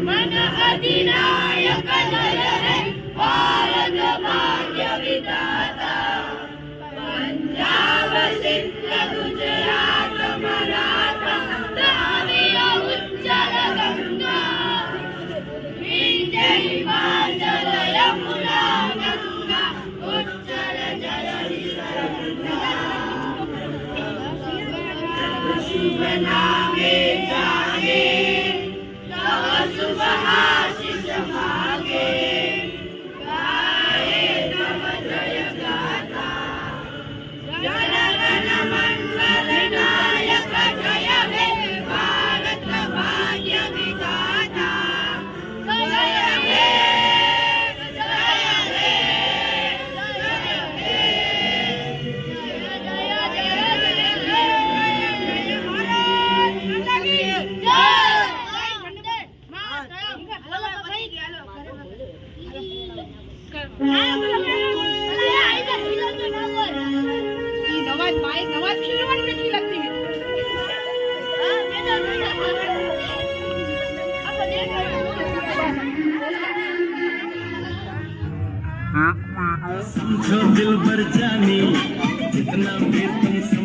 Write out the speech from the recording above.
मन अधिनायक जय हे भारत भाग्य विधाता पंजाब सिंध गुजरात मराठा द्राविड़ उच्चल गंगा विंध्य हिमाचल यमुना गंगा उच्चल जलधि सरंगा शुभ नामे जागे शुभ आशीष मागे गाए तव जय गाथा जन गण मंगल नायक जय हे भारत भाग्य विधाता जय हे जय हे जय हे जय समझो दिल भर जानी जितना भी तुम